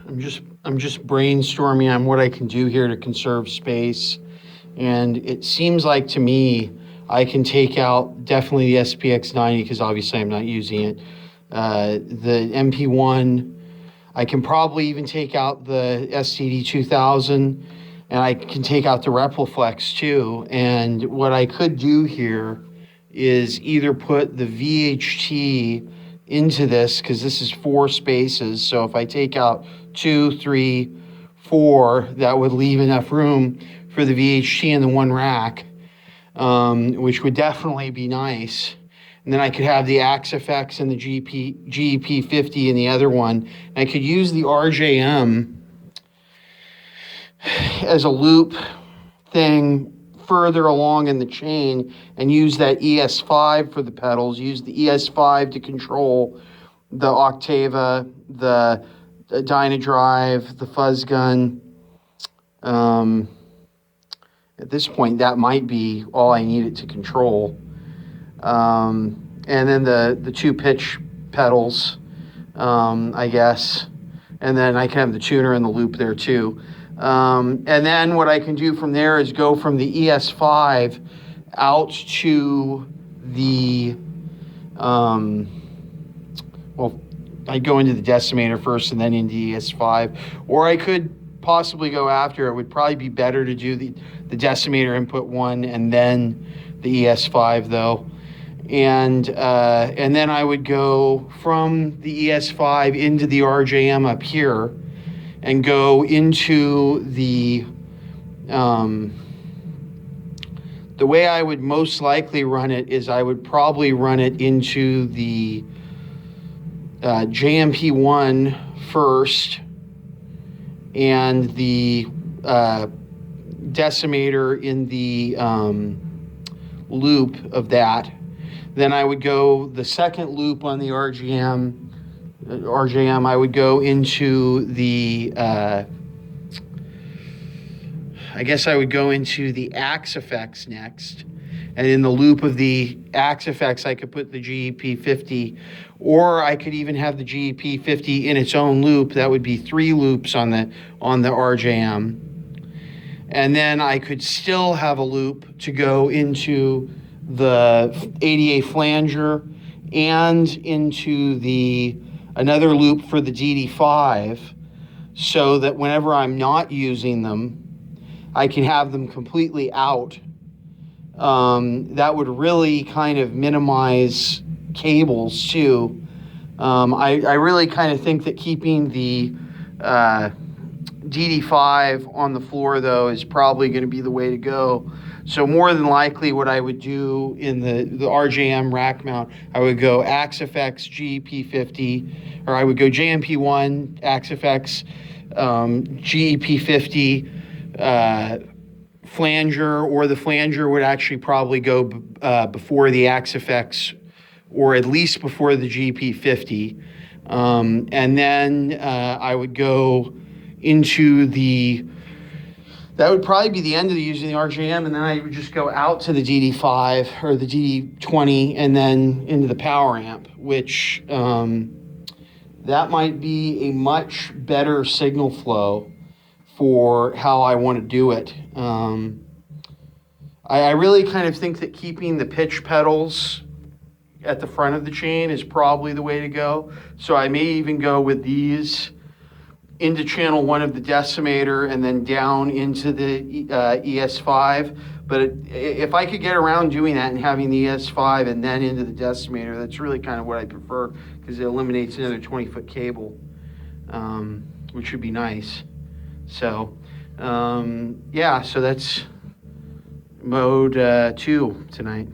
I'm just brainstorming on what I can do here to conserve space. And it seems like to me, I can take out definitely the SPX 90 because obviously I'm not using it. The MP1, I can probably even take out the STD 2000, and I can take out the Repliflex too. And what I could do here is either put the VHT into this, because this is 4 spaces. So if I take out 2, 3, 4, that would leave enough room for the VHT in the one rack, which would definitely be nice. And then I could have the AXFX and the GEP50 in the other one. And I could use the RJM as a loop thing further along in the chain and use that ES5 for the pedals, use the ES5 to control the Octava, the Dynadrive, the Fuzz Gun. At this point, that might be all I need it to control. And then the 2 pitch pedals, I guess. And then I can have the tuner and the loop there too. And then what I can do from there is go from the ES5 out to the, well, I'd go into the decimator first and then into ES5. Or I could possibly go after. It would probably be better to do the decimator input 1 and then the ES5 though. And then I would go from the ES5 into the RJM up here and go into the way I would most likely run it is I would probably run it into the JMP1 first and the decimator in the loop of that. Then I would go the second loop on the RJM, I would go into the, I guess I would go into the AXFX next. And in the loop of the AXFX, I could put the GEP50, or I could even have the GEP50 in its own loop. That would be 3 loops on the RJM. And then I could still have a loop to go into the ADA flanger and into another loop for the DD5, so that whenever I'm not using them, I can have them completely out. That would really kind of minimize cables too. I really kind of think that keeping the DD5 on the floor though is probably going to be the way to go. So more than likely what I would do in the RJM rack mount, I would go AXFX GEP50, or I would go JMP1, AXFX, GEP50, flanger, or the flanger would actually probably go before the AXFX, or at least before the GP50. And then I would go into that would probably be the end of using the RJM, and then I would just go out to the DD5 or the DD20 and then into the power amp, which that might be a much better signal flow for how I want to do it. I really kind of think that keeping the pitch pedals at the front of the chain is probably the way to go. So I may even go with these into channel 1 of the decimator and then down into the ES5. But if I could get around doing that and having the ES5 and then into the decimator, that's really kind of what I prefer, because it eliminates another 20-foot cable, which would be nice. So, yeah, so that's mode 2 tonight.